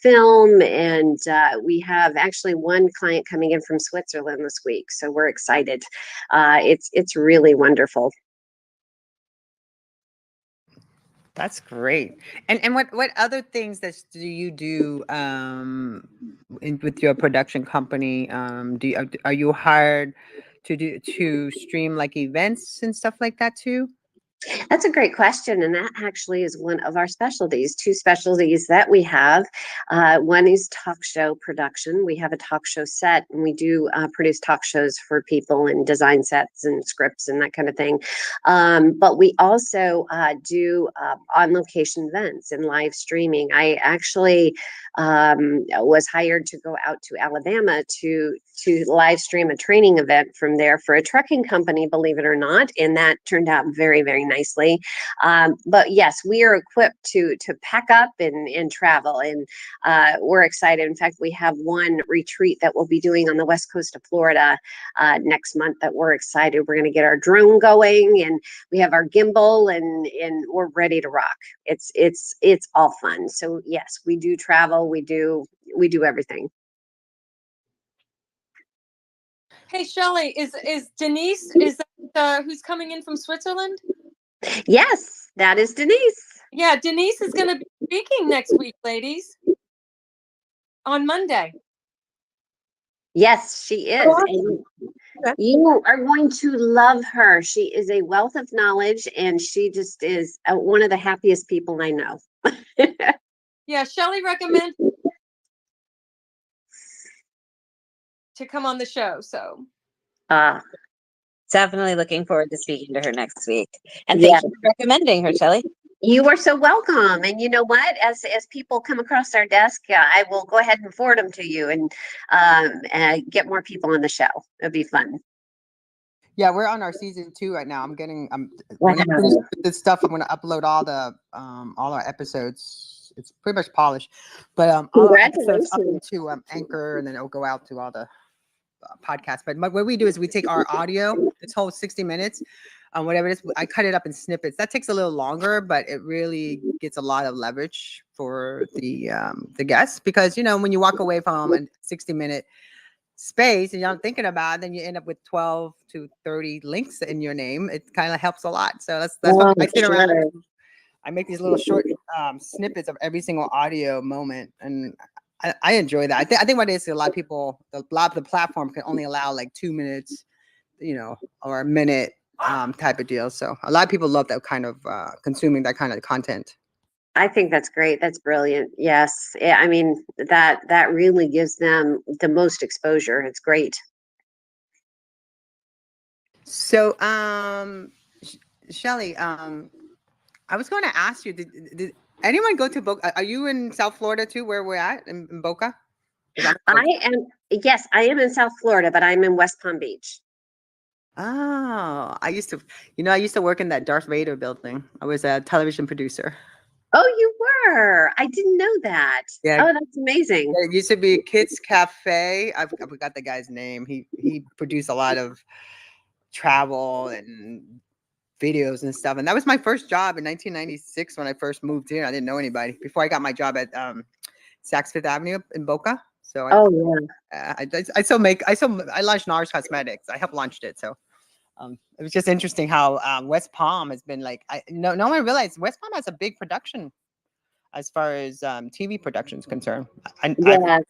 film, and we have actually one client coming in from Switzerland this week, so we're excited. It's really wonderful. That's great. And what other things do you do with your production company? Are you hired to stream like events and stuff like that too? That's a great question. And that actually is one of our specialties, two specialties that we have. One is talk show production. We have a talk show set, and we do produce talk shows for people and design sets and scripts and that kind of thing. But we also do on location events and live streaming. I actually was hired to go out to Alabama to live stream a training event from there for a trucking company, believe it or not, and that turned out very, very nicely. But yes, we are equipped to pack up and travel, and we're excited. In fact, we have one retreat that we'll be doing on the west coast of Florida next month that we're excited. We're going to get our drone going, and we have our gimbal, and we're ready to rock. It's all fun. So yes, we do travel. We do everything. Hey, Shelley, is Denise, that who's coming in from Switzerland? Yes, that is Denise. Yeah, Denise is going to be speaking next week, ladies, on Monday. Yes, she is. And you are going to love her. She is a wealth of knowledge, and she just is one of the happiest people I know. Yeah, Shelley recommends to come on the show. So Definitely looking forward to speaking to her next week. And Yeah. thank you for recommending her, Shelley. You are so welcome. And you know what? As people come across our desk, I will go ahead and forward them to you and get more people on the show. It'll be fun. Yeah, we're on our season 2 right now. When I finish with this stuff, I'm gonna upload all our episodes. It's pretty much polished, but all our episodes up into Anchor, and then it'll go out to all the podcasts. But what we do is we take our audio, this whole 60 minutes, whatever it is, I cut it up in snippets. That takes a little longer, but it really gets a lot of leverage for the guests, because when you walk away from a 60-minute space and you're not thinking about it, then you end up with 12 to 30 links in your name. It kind of helps a lot. So that's what I sit around. I make these little short snippets of every single audio moment, and I enjoy that. I think what it is, a lot of people, the platform can only allow like 2 minutes, or a minute type of deal. So a lot of people love that kind of consuming that kind of content. I think that's great. That's brilliant. Yes. Yeah, I mean, that really gives them the most exposure. It's great. So, Shelley, I was going to ask you, did anyone go to Boca? Are you in South Florida too, where we're at in Boca? Yes, I am in South Florida, but I'm in West Palm Beach. Oh, I used to work in that Darth Vader building. I was a television producer. Oh, you were? I didn't know that. Yeah. Oh, that's amazing. It used to be Kids Cafe. I forgot the guy's name. He produced a lot of travel and videos and stuff. And that was my first job in 1996 when I first moved here. I didn't know anybody before I got my job at Saks Fifth Avenue in Boca. So I launched NARS Cosmetics. I helped launched it. So it was just interesting how West Palm has been like, no one realized West Palm has a big production as far as TV production is concerned. Yes,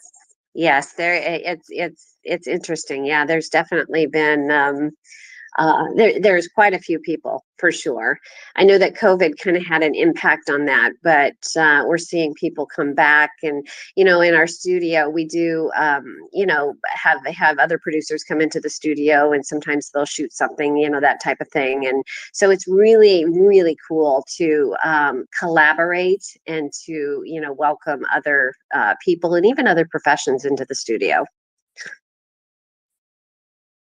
yes, there it's interesting. Yeah, there's definitely been there's quite a few people for sure. I know that COVID kind of had an impact on that, but we're seeing people come back, and in our studio we do, have other producers come into the studio, and sometimes they'll shoot something, that type of thing, and so it's really really cool to collaborate and to welcome other people and even other professions into the studio.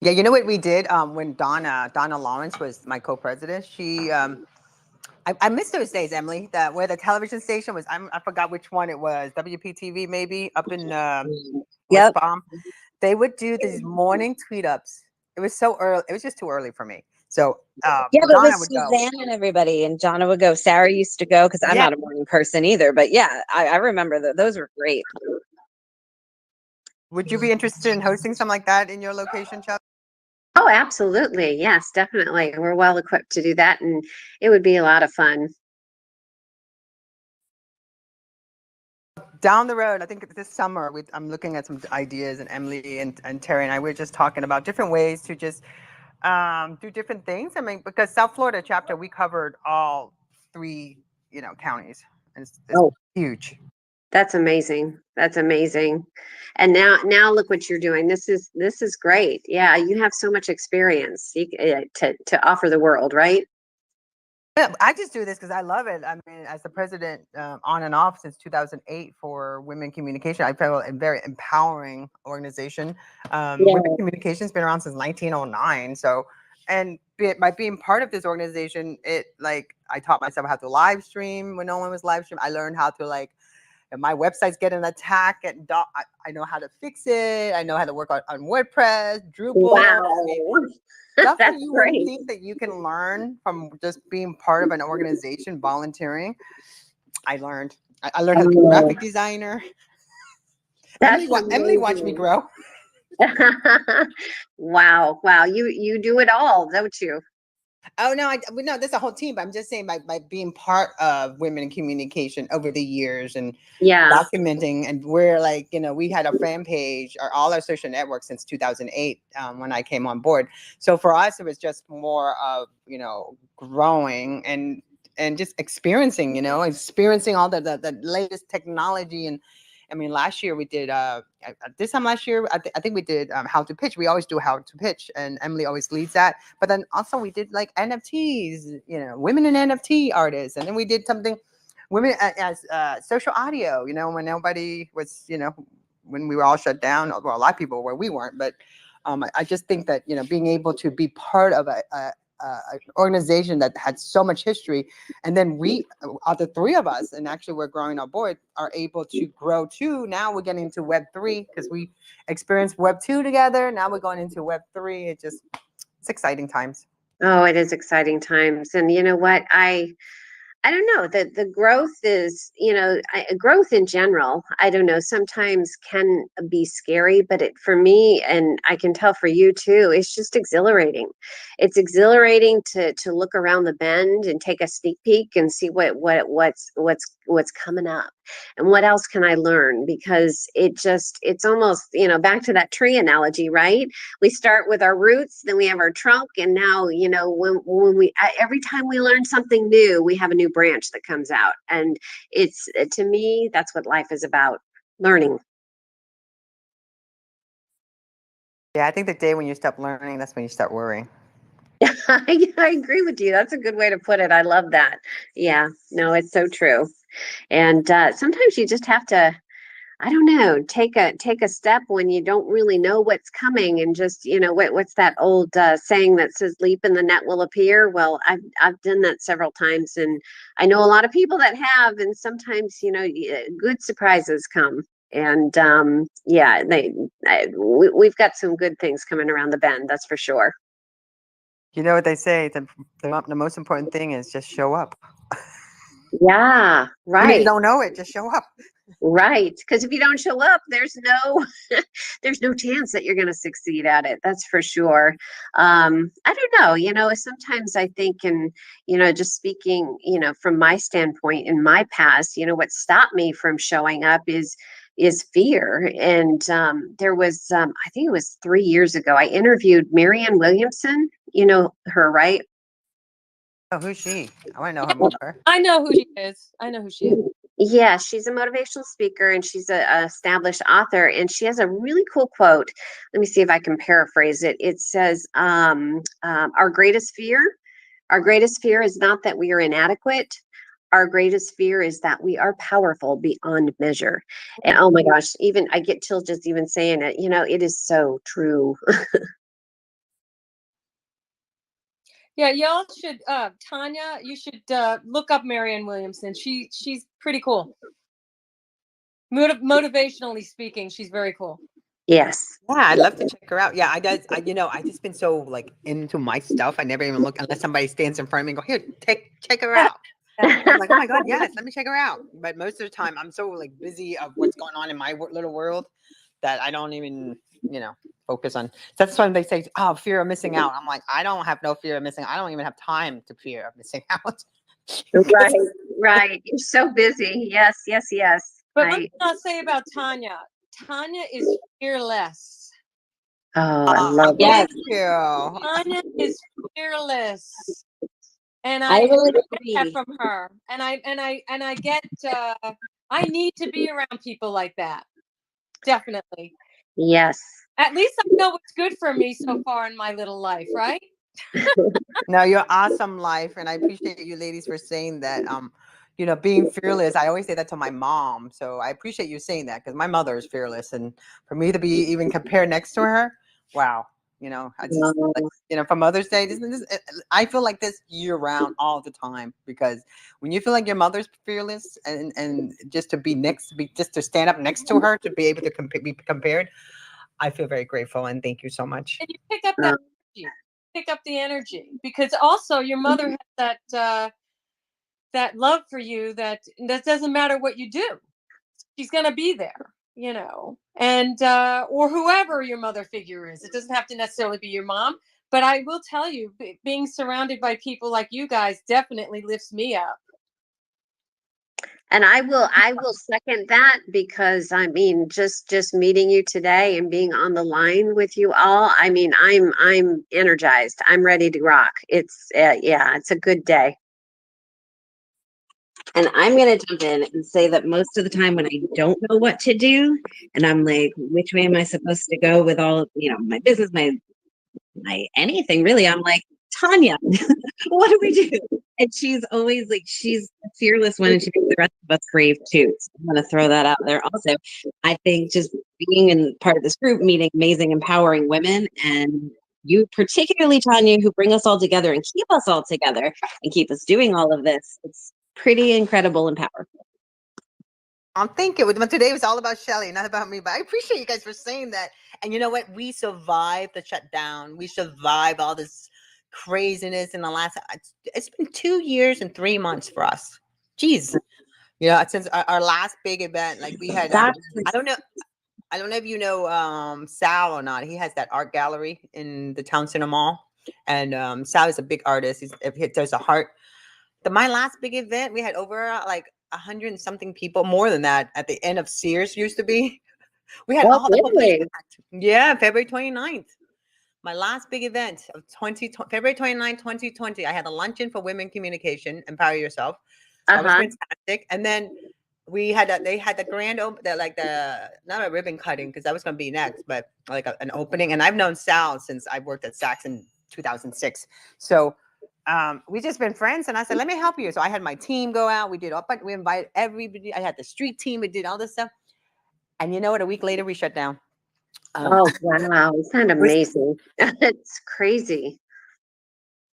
Yeah, you know what we did when Donna Lawrence was my co-president. She I miss those days, Emily. Where the television station was. I forgot which one it was. WPTV maybe up in West Palm. They would do these morning tweet ups. It was so early. It was just too early for me. So but Donna with would go. Suzanne and everybody, and Jonna would go. Sarah used to go because I'm not a morning person either. But yeah, I remember that. Those were great. Would you be interested in hosting something like that in your location, Chuck? Oh, absolutely. Yes, definitely. We're well equipped to do that, and it would be a lot of fun. Down the road, I think this summer, I'm looking at some ideas, and Emily and Terry and I, we're just talking about different ways to just do different things. I mean, because South Florida chapter, we covered all 3, counties. And it's huge. That's amazing. That's amazing. And now look what you're doing. This is great. Yeah, you have so much experience to offer the world, right? Yeah, I just do this because I love it. I mean, as the president on and off since 2008 for Women Communication, I feel a very empowering organization. Women Communication has been around since 1909. So, and by being part of this organization, I taught myself how to live stream when no one was live stream. I learned how to if my website's getting an attack, I know how to fix it. I know how to work on WordPress, Drupal. Wow. Stuff that That's you great. wouldn't think that you can learn from just being part of an organization, volunteering. I learned. I learned how to be a graphic designer. Emily watched me grow. Wow. You do it all, don't you? Oh no, no, that's a whole team. But I'm just saying by being part of Women in Communication over the years and documenting, and we're we had a fan page or all our social networks since 2008 when I came on board. So for us, it was just more of growing and just experiencing all the latest technology. And I mean, last year we did this time last year I think we did how to pitch. We always do how to pitch, and Emily always leads that. But then also we did NFTs, women in NFT artists, and then we did something women as social audio. When nobody was, when we were all shut down. Well, a lot of people were, we weren't, but I just think that being able to be part of an organization that had so much history, and then we, the 3 of us, and actually we're growing our board, are able to grow too. Now we're getting into Web3 because we experienced Web2 together. Now we're going into Web3. It's exciting times. Oh, it is exciting times. And you know what? I don't know, the growth is, growth in general, I don't know, sometimes can be scary, but for me, and I can tell for you too, it's just exhilarating. It's exhilarating to look around the bend and take a sneak peek and see what's coming up and what else can I learn, because it's almost, back to that tree analogy, right? We start with our roots, then we have our trunk, and now, when we every time we learn something new, we have a new branch that comes out. And it's, to me, that's what life is about, learning. Yeah, I think the day when you stop learning, that's when you start worrying. I agree with you. That's a good way to put it. I love that. Yeah, no, it's so true. And sometimes you just have to, I don't know, take a step when you don't really know what's coming, and just, what's that old saying that says leap and the net will appear? Well, I've done that several times, and I know a lot of people that have, and sometimes, good surprises come. And we've got some good things coming around the bend, that's for sure. You know what they say, the most important thing is just show up. Yeah, right. Even if you don't know it, just show up. Right. Because if you don't show up, there's no there's no chance that you're going to succeed at it. That's for sure. I don't know, sometimes I think, and just speaking, from my standpoint in my past, what stopped me from showing up is fear. And there was I think it was 3 years ago, I interviewed Marianne Williamson. You know her, right? Oh, who's she? I want to know her more. I know who she is. I know who she is. Yeah, she's a motivational speaker and she's a established author. And she has a really cool quote. Let me see if I can paraphrase it. It says, our greatest fear is not that we are inadequate. Our greatest fear is that we are powerful beyond measure. And oh my gosh, even I get chills just even saying it. It is so true. Yeah, y'all should, Tonya, you should look up Marianne Williamson. She's pretty cool. Motivationally speaking, she's very cool. Yes. Yeah, I'd love to check her out. Yeah, I just been so like into my stuff. I never even look unless somebody stands in front of me and go, here, check her out. I'm like, oh my God, yes, let me check her out. But most of the time I'm so like busy of what's going on in my little world that I don't even, focus on. That's why they say, oh, fear of missing out. I'm like, I don't have no fear of missing. I don't even have time to fear of missing out. Right. You're so busy. Yes. But let me not say about Tonya. Tonya is fearless. Oh, I love Yes. Thank you. Tonya is fearless. And I I will get agree. that from her. And I get I need to be around people like that. Definitely. Yes. At least I know what's good for me so far in my little life, right? No, you're awesome, life, and I appreciate you ladies for saying that. Being fearless. I always say that to my mom, so I appreciate you saying that because my mother is fearless, and for me to be even compared next to her, wow. I just for Mother's Day, I feel like this year round all the time because when you feel like your mother's fearless and just to just to stand up next to her to be able to be compared, I feel very grateful and thank you so much. And you pick up that energy. Pick up the energy because also your mother has that love for you that doesn't matter what you do. She's gonna be there, and or whoever your mother figure is. It doesn't have to necessarily be your mom, but I will tell you, being surrounded by people like you guys definitely lifts me up. And I will second that because I mean just meeting you today and being on the line with you all, I mean I'm energized. I'm ready to rock. It's it's a good day. And I'm going to jump in and say that most of the time when I don't know what to do, and I'm like, which way am I supposed to go with all, my business, my anything really, I'm like, Tonya, what do we do? And she's always like, she's a fearless one, and she makes the rest of us brave too. So I'm going to throw that out there. Also, I think just being in part of this group, meeting amazing, empowering women, and you particularly, Tonya, who bring us all together and keep us all together and keep us doing all of this. It's pretty incredible and powerful. Thank you. But today was all about Shelley, not about me. But I appreciate you guys for saying that. And you know what? We survived the shutdown. We survived all this craziness in the last. It's been 2 years and 3 months for us. Jeez, since our last big event, like we had. I don't know. I don't know if you know Sal or not. He has that art gallery in the Town Center Mall, and Sal is a big artist. There's a heart. My last big event, we had over like 100 and something people, more than that, at the end of Sears used to be. We had all the whole place packed. Yeah, February 29th. My last big event of February 29th, 2020. I had a luncheon for women communication, Empower Yourself. So that was fantastic. And then they had the grand open, not a ribbon cutting because that was going to be next, but like an opening. And I've known Sal since I worked at Saks in 2006. So we just been friends, and I said, let me help you. So I had my team go out. We did all, but we invited everybody. I had the street team. We did all this stuff. And you know what? A week later, we shut down. Oh, wow. It's kind of amazing. It's crazy.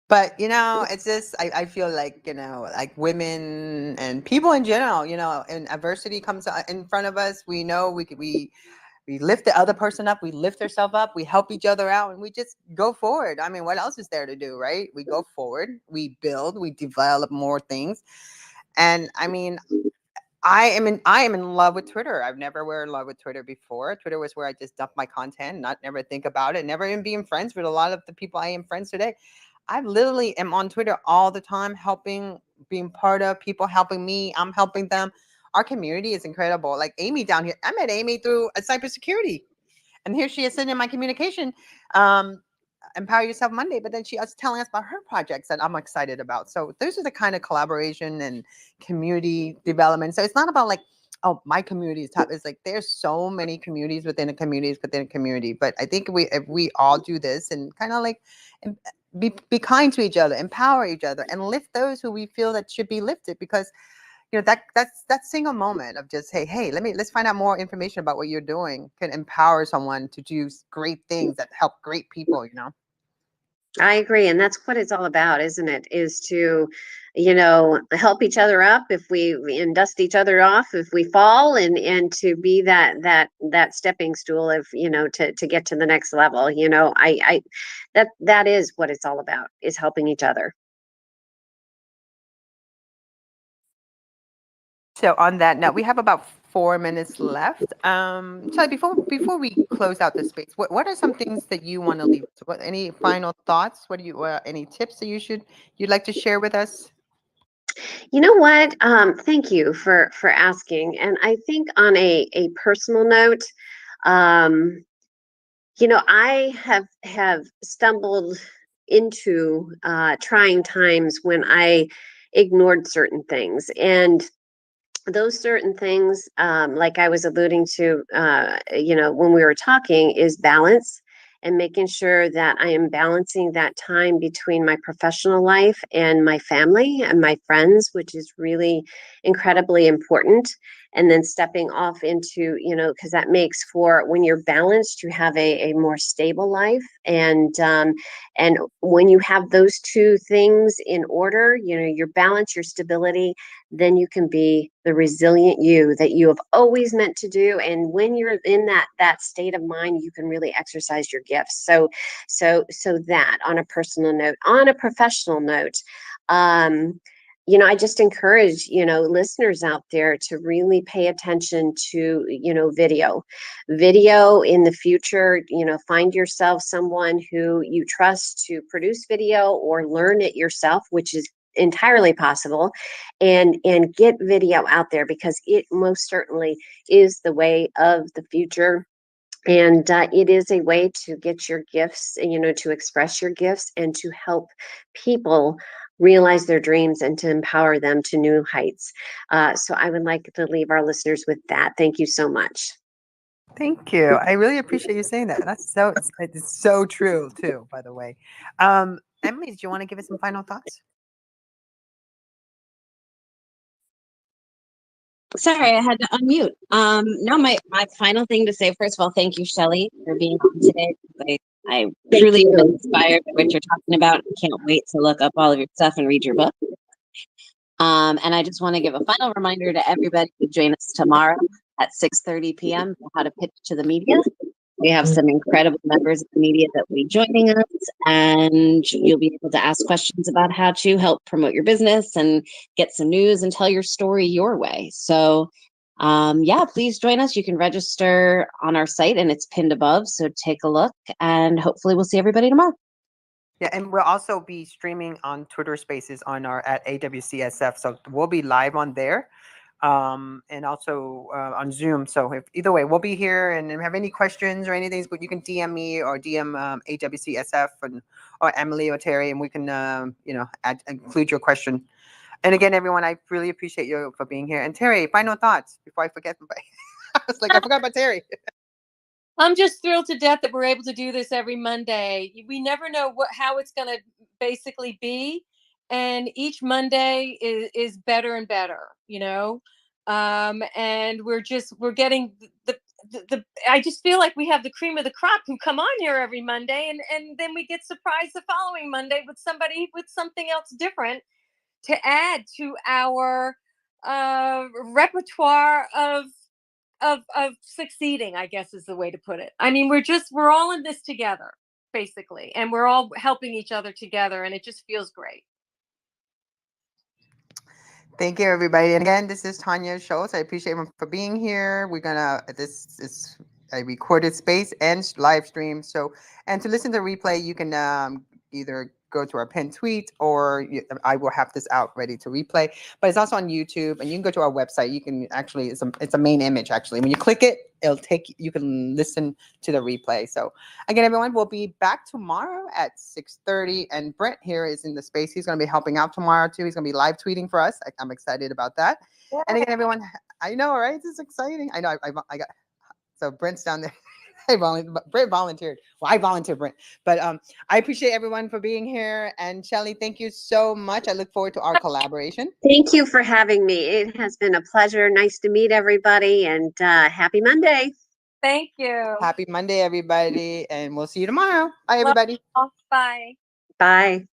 But, it's just, I feel like, like women and people in general, and adversity comes in front of us. We know we lift the other person up. We lift ourselves up. We help each other out, and we just go forward. I mean, what else is there to do, right? We go forward. We build. We develop more things. And I mean, I am in love with Twitter. I've never were in love with Twitter before. Twitter was where I just dump my content, not never think about it, never even being friends with a lot of the people I am friends today. I literally am on Twitter all the time, helping, being part of people helping me. I'm helping them. Our community is incredible. Like Amy down here, I met Amy through a cybersecurity, and here she is sitting in my communication. Empower Yourself Monday, but then she was telling us about her projects that I'm excited about. So those are the kind of collaboration and community development. So it's not about like, oh, my community is top. It's like there's so many communities within a community within a community. But I think if we all do this and kind of like be kind to each other, empower each other, and lift those who we feel that should be lifted, because that's that single moment of just hey, let's find out more information about what you're doing can empower someone to do great things that help great people. I agree. And that's what it's all about, isn't it? Is to, help each other up if and dust each other off if we fall, and to be that stepping stool of, to get to the next level. That is what it's all about, is helping each other. So on that note, we have about 4 minutes left. Charlie, before we close out this space, what are some things that you want to leave? Any final thoughts? What do you any tips that you'd like to share with us? You know what? Thank you for asking. And I think on a personal note, I have stumbled into trying times when I ignored certain things, and those certain things, like I was alluding to, when we were talking, is balance, and making sure that I am balancing that time between my professional life and my family and my friends, which is really incredibly important. And then stepping off into, because that makes for, when you're balanced, you have a more stable life. And when you have those two things in order, your balance, your stability, then you can be the resilient you that you have always meant to do. And when you're in that state of mind, you can really exercise your gifts. So that, on a personal note. On a professional note, I just encourage, listeners out there to really pay attention to, video in the future. Find yourself someone who you trust to produce video, or learn it yourself, which is entirely possible, and get video out there, because it most certainly is the way of the future. And it is a way to get your gifts, to express your gifts, and to help people realize their dreams, and to empower them to new heights. So I would like to leave our listeners with that. Thank you so much. Thank you. I really appreciate you saying that. It's so true too, by the way. Emily, do you want to give us some final thoughts? Sorry, I had to unmute. No, my final thing to say, first of all, thank you, Shelley, for being on today. I truly am inspired by what you're talking about. I can't wait to look up all of your stuff and read your book. And I just want to give a final reminder to everybody to join us tomorrow at 6:30 p.m. for How to Pitch to the Media. We have some incredible members of the media that will be joining us, and you'll be able to ask questions about how to help promote your business and get some news and tell your story your way. So please join us. You can register on our site, and it's pinned above. So take a look, and hopefully we'll see everybody tomorrow. Yeah, and we'll also be streaming on Twitter Spaces at AWCSF. So we'll be live on there, and also on Zoom. So either way, we'll be here. And if you have any questions or anything, but you can DM me or DM AWCSF or Emily or Terry, and we can include your question. And again, everyone, I really appreciate you for being here. And Terry, final thoughts before I forget. I was like, I forgot about Terry. I'm just thrilled to death that we're able to do this every Monday. We never know how it's going to basically be, and each Monday is better and better, and we're getting the I just feel like we have the cream of the crop who come on here every Monday, and then we get surprised the following Monday with somebody with something else different to add to our repertoire of succeeding, I guess is the way to put it. I mean, we're all in this together, basically, and we're all helping each other together, and it just feels great. Thank you, everybody. And again, this is Tonya Scholz. I appreciate everyone for being here. This is a recorded space and live stream. So, and to listen to the replay, you can either go to our pinned tweet or I will have this out ready to replay. But it's also on YouTube, and you can go to our website. You can actually, it's a main image actually. When you click it, you can listen to the replay. So again, everyone, we'll be back tomorrow at 6:30. And Brent here is in the space. He's going to be helping out tomorrow too. He's going to be live tweeting for us. I'm excited about that. Yeah. And again, everyone, I know, right? This is exciting. I know I got, so Brent's down there. Brent volunteered. Well, I volunteered, Brent. But I appreciate everyone for being here. And Shelley, thank you so much. I look forward to our collaboration. Thank you for having me. It has been a pleasure. Nice to meet everybody, and happy Monday. Thank you. Happy Monday, everybody. And we'll see you tomorrow. Bye, everybody. Bye. Bye.